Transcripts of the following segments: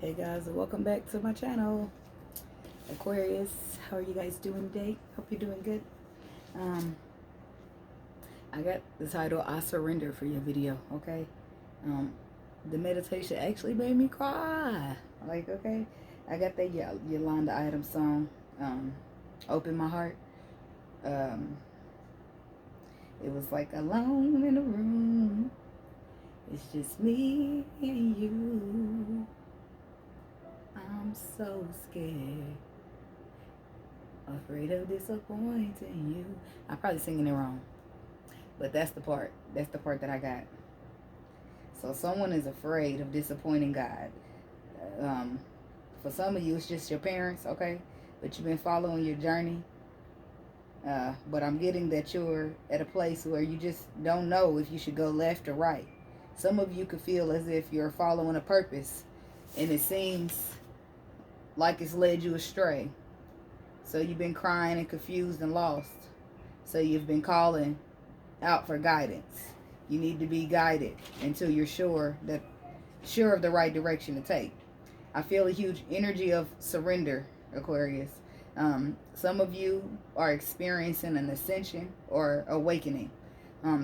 Hey guys, welcome back to my channel, Aquarius. How are you guys doing today? Hope you're doing good. I got the title "I Surrender" for your video. Okay, the meditation actually made me cry. Like, okay, I got that Yolanda Adams song, "Open My Heart." It was like alone in a room. It's just me and you. I'm so scared, afraid of disappointing you. I'm probably singing it wrong, but that's the part. That's the part that I got. So someone is afraid of disappointing God. Um, for some of you, it's just your parents, okay? But you've been following your journey. But I'm getting that you're at a place where you just don't know if you should go left or right. Some of you could feel as if you're following a purpose, and it seems like it's led you astray. So you've been crying and confused and lost. So you've been calling out for guidance. You need to be guided until you're sure of the right direction to take. I feel a huge energy of surrender, Aquarius. Some of you are experiencing an ascension or awakening.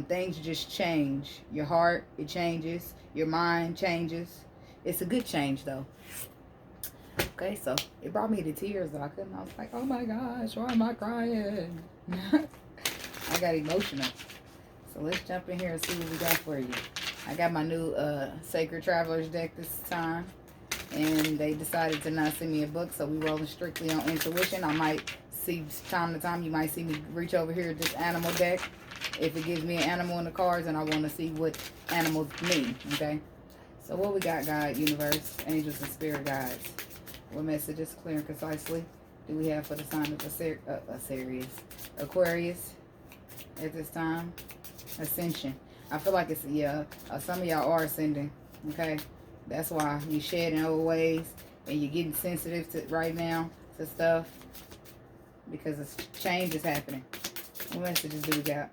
Things just change. Your heart, it changes. Your mind changes. It's a good change, though. Okay, so it brought me to tears. I was like, oh my gosh, why am I crying? I got emotional. So let's jump in here and see what we got for you. I got my new Sacred Travelers deck this time. And they decided to not send me a book, so we rolling strictly on intuition. I might see, time to time, you might see me reach over here at this animal deck. If it gives me an animal in the cards, and I want to see what animals mean, okay? So what we got, God, universe, angels, and spirit guides? What messages, clear and concisely, do we have for the sign of Aquarius at this time? Ascension. I feel like it's, some of y'all are ascending, okay? That's why you're shedding old ways and you're getting sensitive to right now to stuff because change is happening. What messages do we got?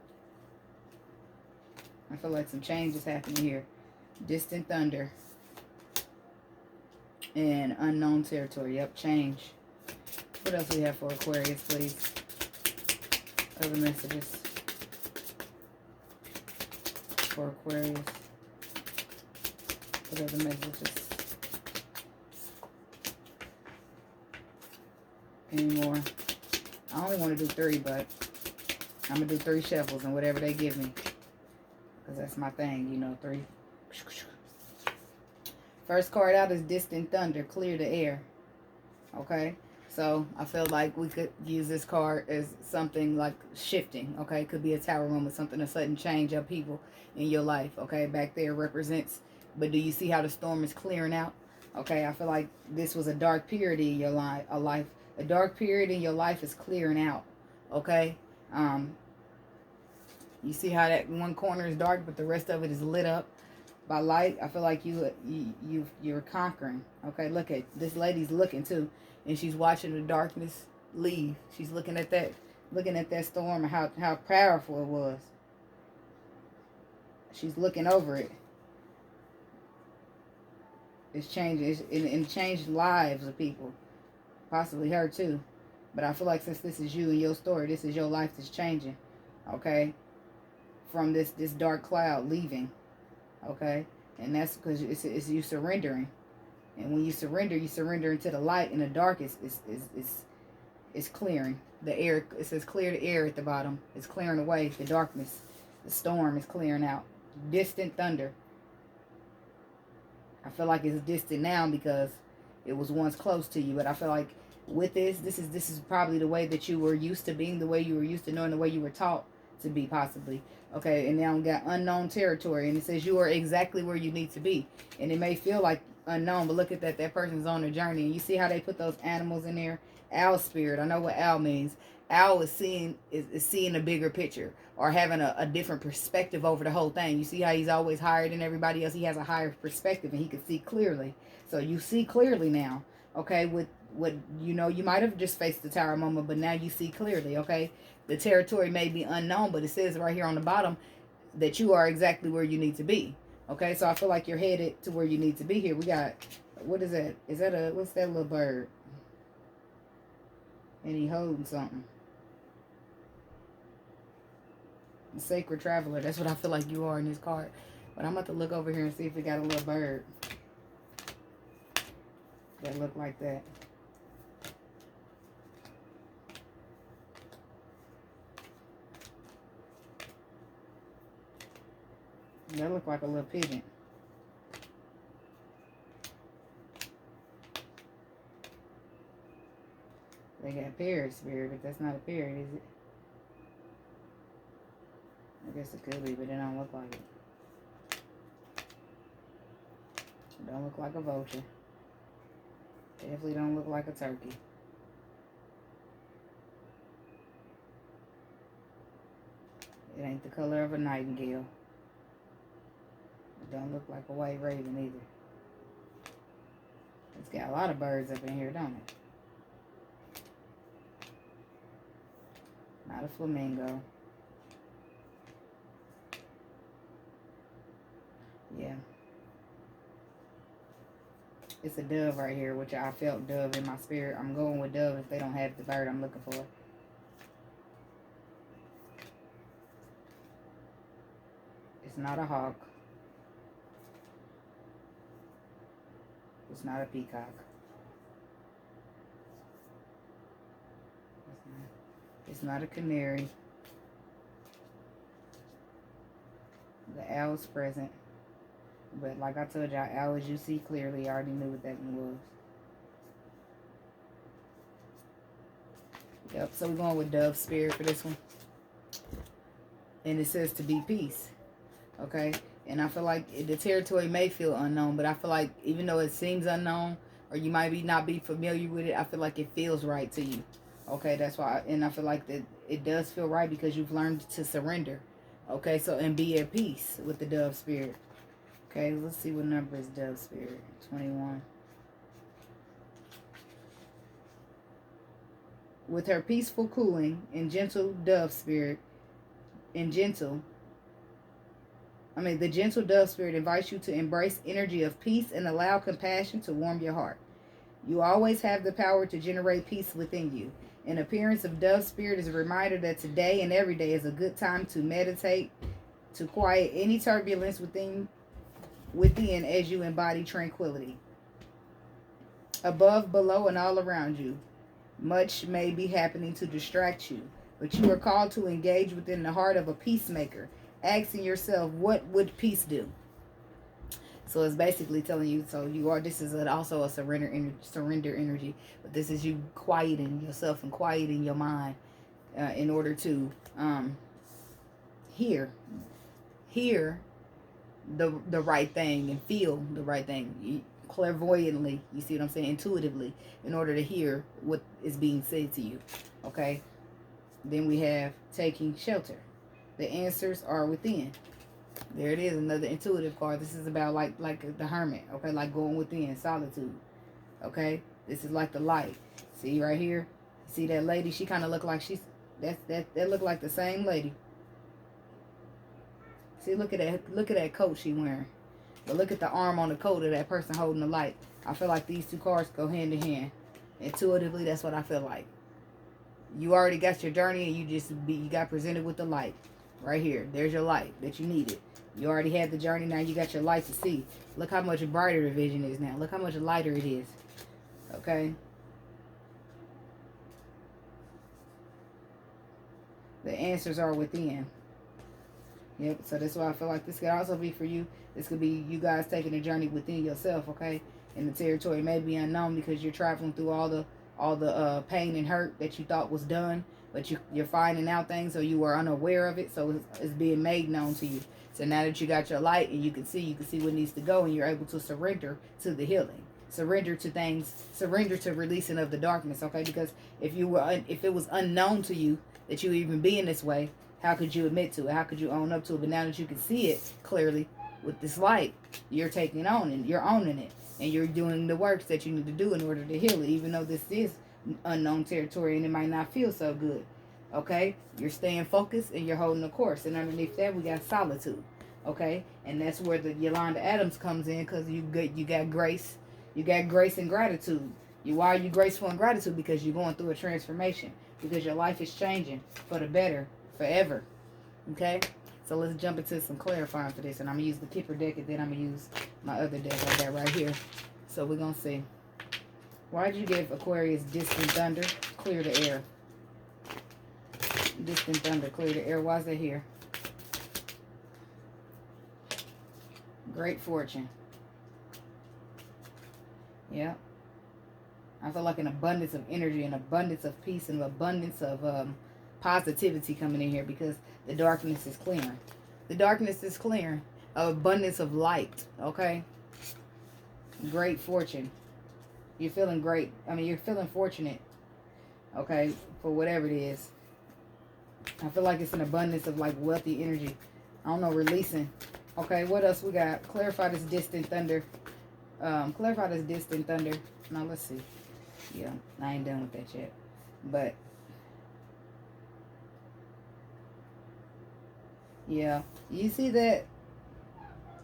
I feel like some change is happening here. Distant thunder. And unknown territory. Yep, change. What else do we have for Aquarius, please? Other messages for Aquarius. What other messages? Any more? I only want to do 3, but I'm going to do 3 shuffles and whatever they give me. Because that's my thing, 3. First card out is Distant Thunder. Clear the air. Okay? So, I feel like we could use this card as something like shifting. Okay? It could be a tower moment, something, a sudden change, upheaval in your life. Okay? Back there represents, but do you see how the storm is clearing out? Okay? I feel like this was a dark period in your life. A dark period in your life is clearing out. Okay? You see how that one corner is dark, but the rest of it is lit up by light. I feel like you're conquering. Okay, look at this lady's looking too, and she's watching the darkness leave. She's looking at that storm and how powerful it was. She's looking over it. It's changing. It changed lives of people, possibly her too. But I feel like since this is you and your story, this is your life that's changing. Okay, from this dark cloud leaving. Okay, and that's because it's you surrendering, and when you surrender into the light, and the dark is clearing the air. It says clear the air at the bottom. It's clearing away the darkness. The storm is clearing out. Distant thunder. I feel like it's distant now because it was once close to you, but I feel like with this is probably the way that you were used to being, the way you were used to knowing, the way you were taught to be, possibly. Okay, and now we got unknown territory, and it says you are exactly where you need to be. And it may feel like unknown, but look at that person's on a journey, and you see how they put those animals in there. Owl spirit. I know what owl means. Owl is seeing a bigger picture, or having a different perspective over the whole thing. You see how he's always higher than everybody else. He has a higher perspective, and he can see clearly. So you see clearly now. Okay, with what you might have just faced the tower moment, but now you see clearly. Okay, the territory may be unknown, but it says right here on the bottom that you are exactly where you need to be. Okay, so I feel like you're headed to where you need to be here. We got What is that? Is that a, what's that little bird? And he holding something. A sacred traveler. That's what I feel like you are in this card. But I'm about to look over here and see if we got a little bird that look like that. That look like a little pigeon. They got parrot spirit, but that's not a parrot, is it? I guess it could be, but it don't look like it. It don't look like a vulture. Definitely don't look like a turkey. It ain't the color of a nightingale. It don't look like a white raven either. It's got a lot of birds up in here, don't it? Not a flamingo. Yeah. It's a dove right here, which I felt dove in my spirit. I'm going with dove if they don't have the bird I'm looking for. It's not a hawk. It's not a peacock. It's not a canary. The owl's present. But like I told y'all, owls you see clearly. I already knew what that one was. Yep, so we're going with dove spirit for this one. And it says to be peace. Okay? And I feel like the territory may feel unknown, but I feel like even though it seems unknown, or you might not be familiar with it, I feel like it feels right to you. Okay, that's why, and I feel like that it does feel right because you've learned to surrender. Okay, so, and be at peace with the dove spirit. Okay, let's see what number is dove spirit. 21. With her peaceful cooling and gentle dove spirit, the gentle dove spirit invites you to embrace energy of peace and allow compassion to warm your heart. You always have the power to generate peace within you. An appearance of dove spirit is a reminder that today and every day is a good time to meditate, to quiet any turbulence within as you embody tranquility. Above, below, and all around you, much may be happening to distract you, but you are called to engage within the heart of a peacemaker, asking yourself, what would peace do? So it's basically telling you, so you are, this is also a surrender energy, but this is you quieting yourself and quieting your mind in order to hear the right thing and feel the right thing clairvoyantly, you see what I'm saying, intuitively, in order to hear what is being said to you. Okay, then we have taking shelter. The answers are within. There it is, another intuitive card. This is about like the hermit, okay, like going within, solitude. Okay, this is like the light. See right here, see that lady? She kind of look like she's that look like the same lady. See, look at that coat she wearing. But look at the arm on the coat of that person holding the light. I feel like these two cards go hand in hand. Intuitively, that's what I feel like. You already got your journey, and you got presented with the light. Right here. There's your light that you needed. You already had the journey, now you got your light to see. Look how much brighter the vision is now. Look how much lighter it is. Okay? The answers are within. Yep, so that's why I feel like this could also be for you. This could be you guys taking a journey within yourself, okay? And the territory may be unknown because you're traveling through all the pain and hurt that you thought was done, but you're finding out things, so you were unaware of it, so it's being made known to you. So now that you got your light and you can see what needs to go, and you're able to surrender to the healing, surrender to things, surrender to releasing of the darkness, okay? Because if it was unknown to you that you even be in this way, how could you admit to it? How could you own up to it? But now that you can see it clearly with this light, you're taking on it. You're owning it. And you're doing the works that you need to do in order to heal it. Even though this is unknown territory and it might not feel so good. Okay? You're staying focused and you're holding the course. And underneath that, we got solitude. Okay? And that's where the Yolanda Adams comes in, because you got grace. You got grace and gratitude. Why are you graceful and gratitude? Because you're going through a transformation. Because your life is changing for the better forever. Okay? So let's jump into some clarifying for this. And I'm going to use the Kipper deck, and then I'm going to use my other deck I got right here. So we're going to see. Why did you give Aquarius distant thunder? Clear the air. Distant thunder, clear the air. Why is that here? Great fortune. Yeah. I feel like an abundance of energy, an abundance of peace, and an abundance of positivity coming in here because the darkness is clearing. The darkness is clearing. An abundance of light, okay? Great fortune. You're feeling great. I mean, you're feeling fortunate, okay, for whatever it is. I feel like it's an abundance of, like, wealthy energy. I don't know, releasing. Okay, what else we got? Clarify this distant thunder. Clarify this distant thunder. Now, let's see. Yeah, I ain't done with that yet. But, yeah. You see that?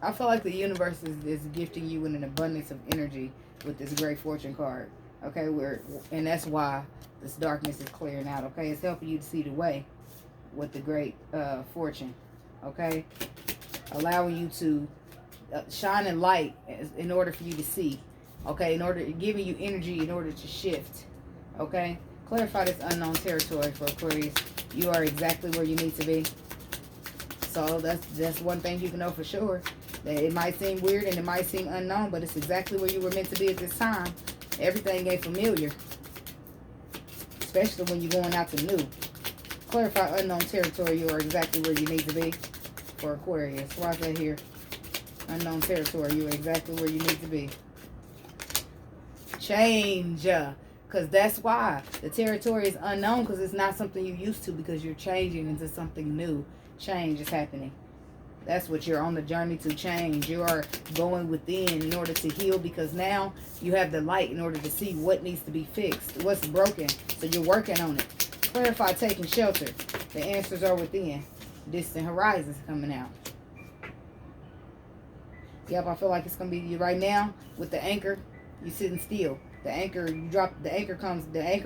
I feel like the universe is gifting you with an abundance of energy with this great fortune card. Okay, and that's why this darkness is clearing out. Okay, it's helping you to see the way with the great fortune. Okay, allowing you to shine a light in order for you to see. Okay, giving you energy in order to shift. Okay, clarify this unknown territory for Aquarius. You are exactly where you need to be. So that's one thing you can know for sure. That it might seem weird and it might seem unknown, but it's exactly where you were meant to be at this time. Everything ain't familiar, especially when you're going out to new. Clarify unknown territory. You are exactly where you need to be for Aquarius. Why is that here? Unknown territory. You are exactly where you need to be. Change. Because that's why the territory is unknown, because it's not something you're used to, because you're changing into something new. Change is happening. That's what you're on the journey to change. You are going within in order to heal, because now you have the light in order to see what needs to be fixed, what's broken. So you're working on it. Clarify taking shelter. The answers are within. Distant horizons coming out. Yep, I feel like it's going to be you right now with the anchor. You're sitting still. The anchor, you drop, the anchor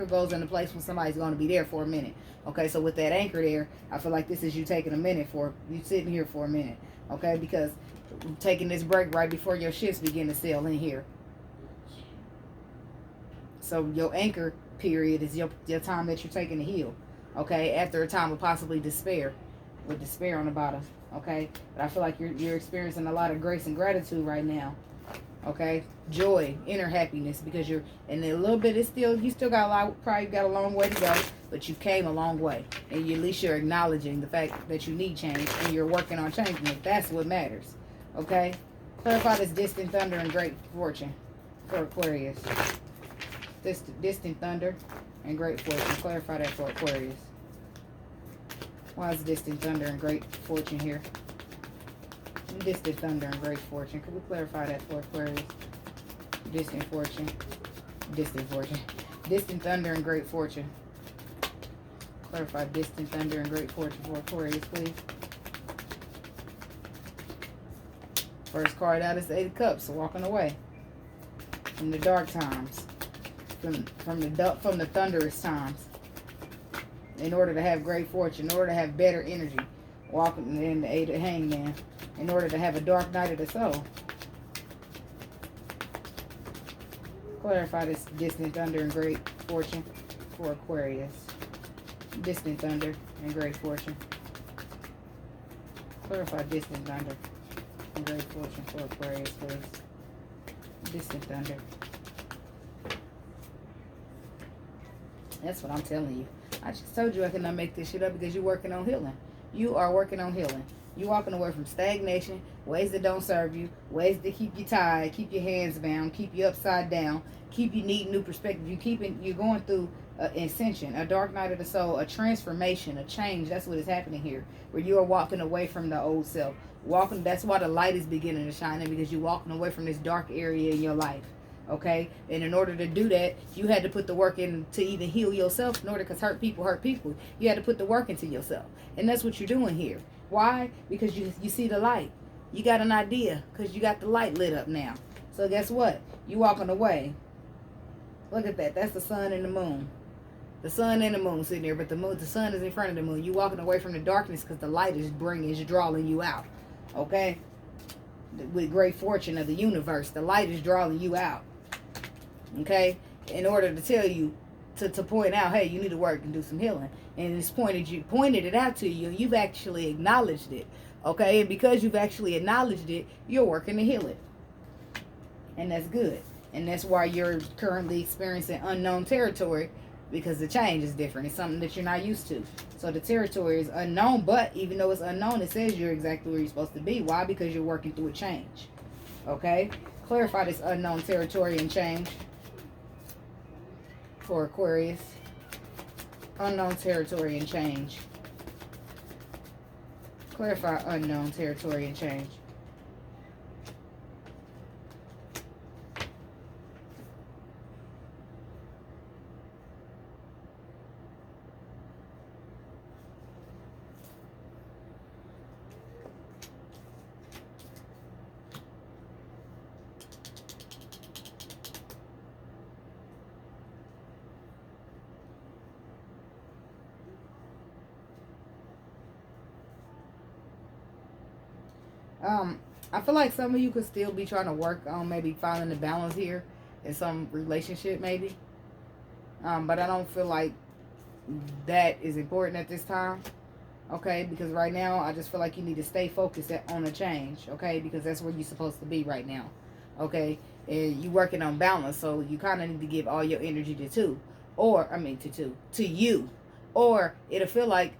goes into place when somebody's going to be there for a minute. Okay, so with that anchor there, I feel like this is you taking a minute you sitting here for a minute. Okay, because taking this break right before your ships begin to sail in here. So your anchor period is your time that you're taking to heal. Okay, after a time of possibly despair, with despair on the bottom. Okay, but I feel like you're experiencing a lot of grace and gratitude right now. Okay, joy, inner happiness, because you're, and a little bit, you still got probably got a long way to go, but you came a long way, and at least you're acknowledging the fact that you need change, and you're working on changing it. That's what matters. Okay, clarify this distant thunder and great fortune for Aquarius. This distant thunder and great fortune. Clarify that for Aquarius. Why is distant thunder and great fortune here? Distant thunder and great fortune. Could we clarify that for Aquarius? Distant fortune. Distant fortune. Distant thunder and great fortune. Clarify distant thunder and great fortune for Aquarius, please. First card out is 8 of Cups, walking away from the dark times, from the thunderous times. In order to have great fortune, in order to have better energy, walking in the 8 of Hangman. In order to have a dark night of the soul. Clarify this distant thunder and great fortune for Aquarius. Distant thunder and great fortune. Clarify distant thunder and great fortune for Aquarius, please. Distant thunder. That's what I'm telling you. I just told you I could not make this shit up, because you're working on healing. You are working on healing. You're walking away from stagnation, ways that don't serve you, ways that keep you tied, keep your hands bound, keep you upside down, keep you needing new perspective. You're going through an ascension, a dark night of the soul, a transformation, a change. That's what is happening here, where you are walking away from the old self. That's why the light is beginning to shine in, because you're walking away from this dark area in your life. Okay, and in order to do that, you had to put the work in to even heal yourself. In order, because hurt people. You had to put the work into yourself, and that's what you're doing here. Why? Because you see the light. You got an idea, because you got the light lit up now. So guess what? You walking away. Look at that. That's the sun and the moon. The sun and the moon sitting there, but the sun is in front of the moon. You walking away from the darkness because the light is drawing you out. Okay? With great fortune of the universe, the light is drawing you out. Okay? In order to tell you, to point out, hey, you need to work and do some healing. And it's pointed it out to you, and you've actually acknowledged it. Okay? And because you've actually acknowledged it, you're working to heal it. And that's good. And that's why you're currently experiencing unknown territory, because the change is different. It's something that you're not used to. So the territory is unknown, but even though it's unknown, it says you're exactly where you're supposed to be. Why? Because you're working through a change. Okay? Clarify this unknown territory and change for Aquarius. Unknown territory and change. Clarify unknown territory and change. I feel like some of you could still be trying to work on maybe finding the balance here in some relationship maybe. But I don't feel like that is important at this time. Okay, because right now I just feel like you need to stay focused on a change. Okay, because that's where you're supposed to be right now. Okay, and you working on balance, so you kind of need to give all your energy to you, or it'll feel like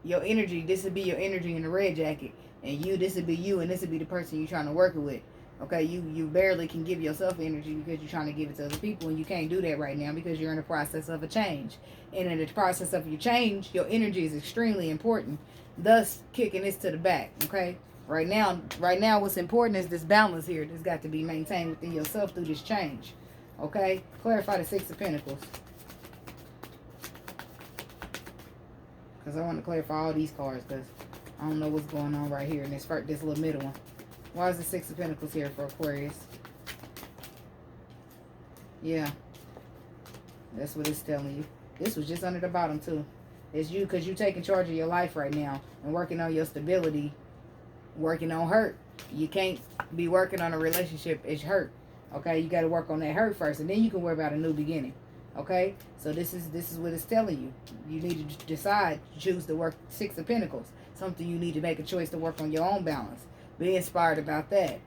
your energy. This would be your energy in the red jacket. And this would be you, and this would be the person you're trying to work with. Okay, you barely can give yourself energy because you're trying to give it to other people, and you can't do that right now because you're in the process of a change. And in the process of your change, your energy is extremely important, thus kicking this to the back. Okay, right now, what's important is this balance here that's got to be maintained within yourself through this change. Okay, clarify the Six of Pentacles, because I want to clarify all these cards, because I don't know what's going on right here in this little middle one. Why is the Six of Pentacles here for Aquarius? Yeah. That's what it's telling you. This was just under the bottom too. It's you, because you're taking charge of your life right now and working on your stability, working on hurt. You can't be working on a relationship. It's hurt. Okay? You got to work on that hurt first, and then you can worry about a new beginning. Okay? So this is what it's telling you. You need to decide, choose to work Six of Pentacles. Something you need to make a choice to work on your own balance. Be inspired about that.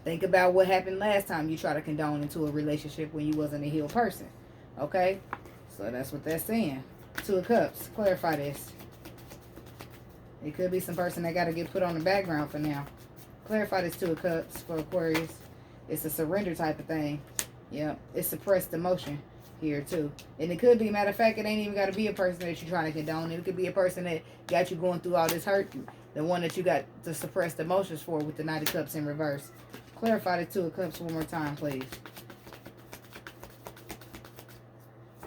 Think about what happened last time you tried to condone into a relationship when you wasn't a healed person. Okay? So that's what that's saying. Two of Cups. Clarify this. It could be some person that got to get put on the background for now. Clarify this Two of Cups for Aquarius. It's a surrender type of thing. Yep. It's suppressed emotion here too. And it could be, matter of fact, it ain't even got to be a person that you're trying to condone. It could be a person that got you going through all this hurt. The one that you got to suppress the emotions for with the Knight of Cups in reverse. Clarify the Two of Cups one more time, please.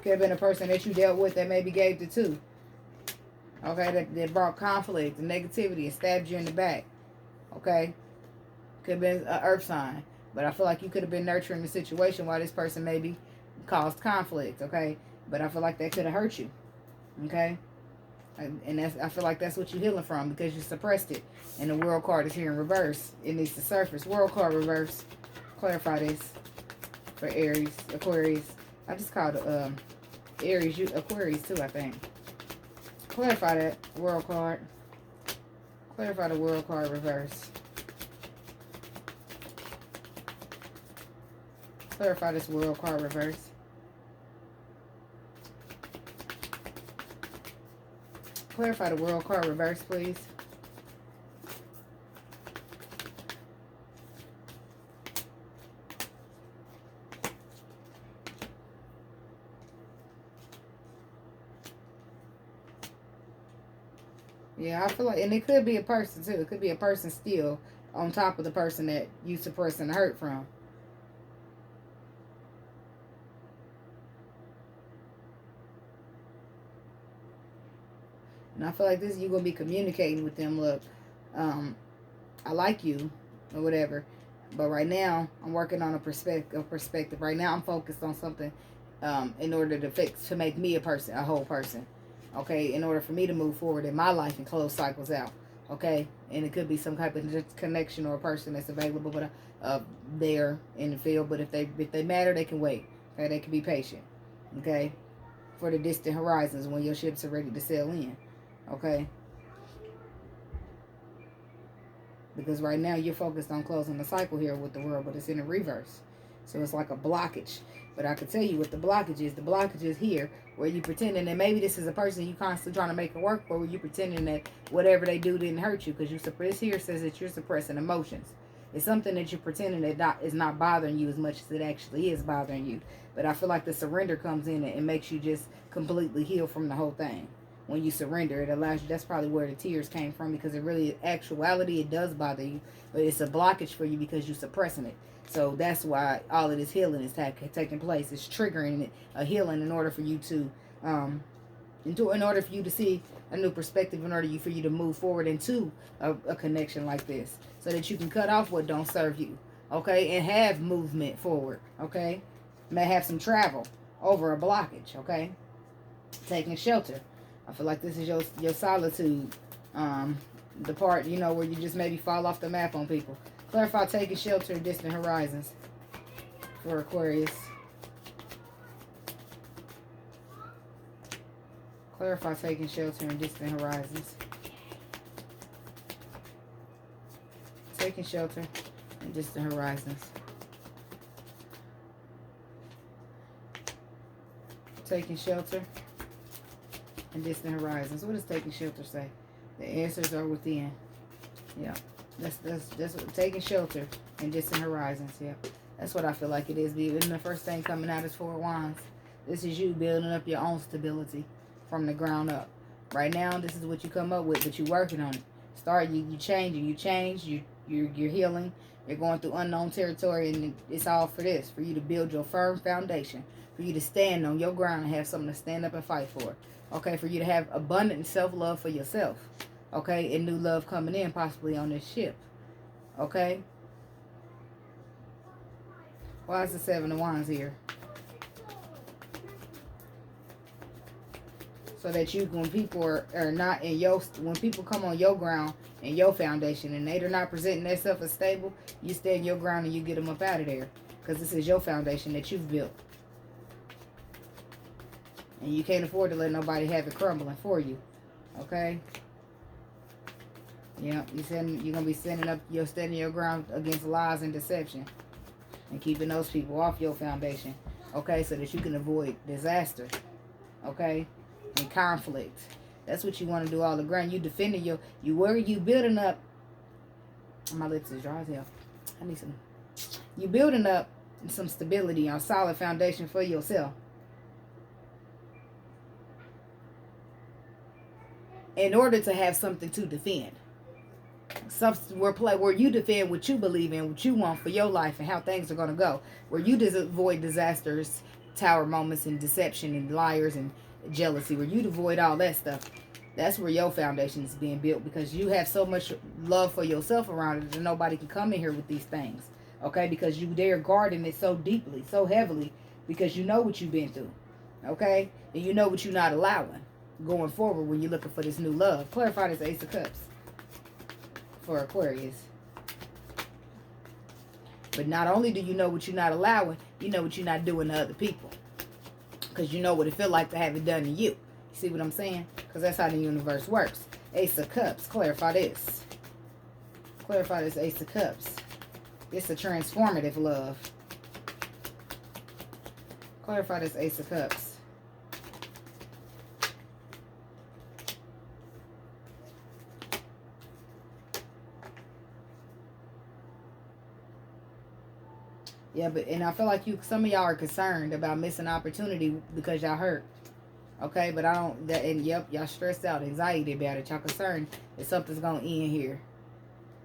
Could have been a person that you dealt with that maybe gave the two. Okay, that brought conflict and negativity and stabbed you in the back. Okay? Could have been an earth sign. But I feel like you could have been nurturing the situation while this person maybe caused conflict. Okay? But I feel like that could have hurt you. Okay? And I feel like that's what you're healing from, because you suppressed it. And the World card is here in reverse. It needs to surface. World card reverse. Clarify this for Aries, Aquarius. I just called Aries, Aquarius too, I think. Clarify that World card. Clarify the World card reverse. Clarify this World card reverse. Clarify the World card reverse, please. Yeah, I feel like, and it could be a person too. It could be a person still on top of the person that you suppressing the hurt from. And I feel like this, you're going to be communicating with them. Look, I like you or whatever, But right now, I'm working on a perspective. Right now, I'm focused on something in order to make me a whole person. Okay, in order for me to move forward in my life and close cycles out. Okay, and it could be some type of connection or a person that's available, but there in the field. But if they matter, they can wait. Okay, they can be patient. Okay, for the distant horizons when your ships are ready to sail in. Okay. Because right now you're focused on closing the cycle here with the world, but it's in a reverse. So it's like a blockage. But I can tell you what the blockage is. The blockage is here, where you pretending that maybe this is a person you constantly trying to make it work for, where you pretending that whatever they do didn't hurt you, because this here says that you're suppressing emotions. It's something that you're pretending that is not bothering you as much as it actually is bothering you. But I feel like the surrender comes in and makes you just completely heal from the whole thing. When you surrender, it allows you. That's probably where the tears came from, because it really, actuality, it does bother you, but it's a blockage for you because you're suppressing it. So that's why all of this healing is taking place. It's triggering a healing in order for you to, in order for you to see a new perspective, in order for you to move forward into a connection like this, so that you can cut off what don't serve you, okay, and have movement forward, okay, may have some travel over a blockage, okay, taking shelter. I feel like this is your solitude, the part, where you just maybe fall off the map on people. Clarify taking shelter in distant horizons for Aquarius. Clarify taking shelter in distant horizons. Taking shelter in distant horizons. Taking shelter and distant horizons. What does taking shelter say? The answers are within. Yeah, that's what, taking shelter and distant horizons. Yeah, that's what I feel like it is. And the first thing coming out is 4 Wands. This is you building up your own stability from the ground up. Right now, this is what you come up with, but you're working on it. You changing. You change. You're healing. You're going through unknown territory, and it's all for this, for you to build your firm foundation, for you to stand on your ground and have something to stand up and fight for. Okay, for you to have abundant self-love for yourself. Okay, and new love coming in possibly on this ship. Okay. Why is the 7 of Wands here? So that you, when people are not in your, when people come on your ground and your foundation and they're not presenting themselves as stable, you stand your ground and you get them up out of there. Because this is your foundation that you've built. And you can't afford to let nobody have it crumbling for you. Okay? Yeah, you're going to be standing your ground against lies and deception. And keeping those people off your foundation. Okay? So that you can avoid disaster. Okay? And conflict. That's what you want to do all the ground. You defending you building up. My lips is dry as hell. I need some. You building up some stability on solid foundation for yourself. In order to have something to defend. Where you defend what you believe in, what you want for your life and how things are going to go. Where you avoid disasters, tower moments, and deception and liars and jealousy. Where you avoid all that stuff. That's where your foundation is being built, because you have so much love for yourself around it that nobody can come in here with these things. Okay? Because they're guarding it so deeply, so heavily, because you know what you've been through. Okay? And you know what you're not allowing going forward when you're looking for this new love. Clarify this Ace of Cups for Aquarius. But not only do you know what you're not allowing, you know what you're not doing to other people. Because you know what it feel like to have it done to you. You see what I'm saying? Because that's how the universe works. Ace of Cups. Clarify this. Clarify this Ace of Cups. It's a transformative love. Clarify this Ace of Cups. Yeah, and I feel like some of y'all are concerned about missing opportunity because y'all hurt. Okay, but I don't, and yep, y'all stressed out, anxiety about it. Y'all concerned that something's going to end here.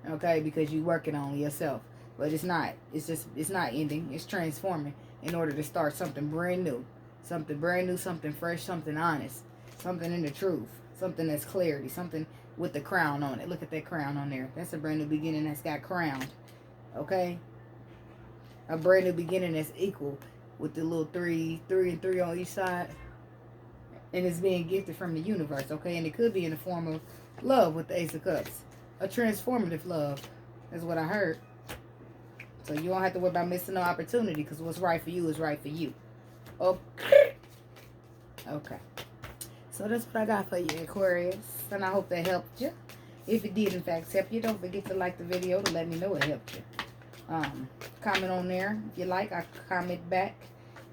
Okay, because you working on yourself. But it's not. It's not ending. It's transforming in order to start something brand new. Something brand new, something fresh, something honest. Something in the truth. Something that's clarity. Something with the crown on it. Look at that crown on there. That's a brand new beginning that's got crowned. Okay? A brand new beginning that's equal with the little three and three on each side. And it's being gifted from the universe, okay? And it could be in the form of love with the Ace of Cups. A transformative love. That's what I heard. So you don't have to worry about missing no opportunity, because what's right for you is right for you. Okay. Okay. So that's what I got for you, Aquarius. And I hope that helped you. If it did, in fact, help you, don't forget to like the video to let me know it helped you. Comment on there if you like. I comment back.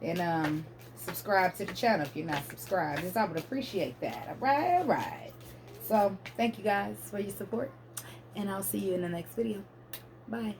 And subscribe to the channel if you're not subscribed. Because I would appreciate that. Alright, alright. So, thank you guys for your support. And I'll see you in the next video. Bye.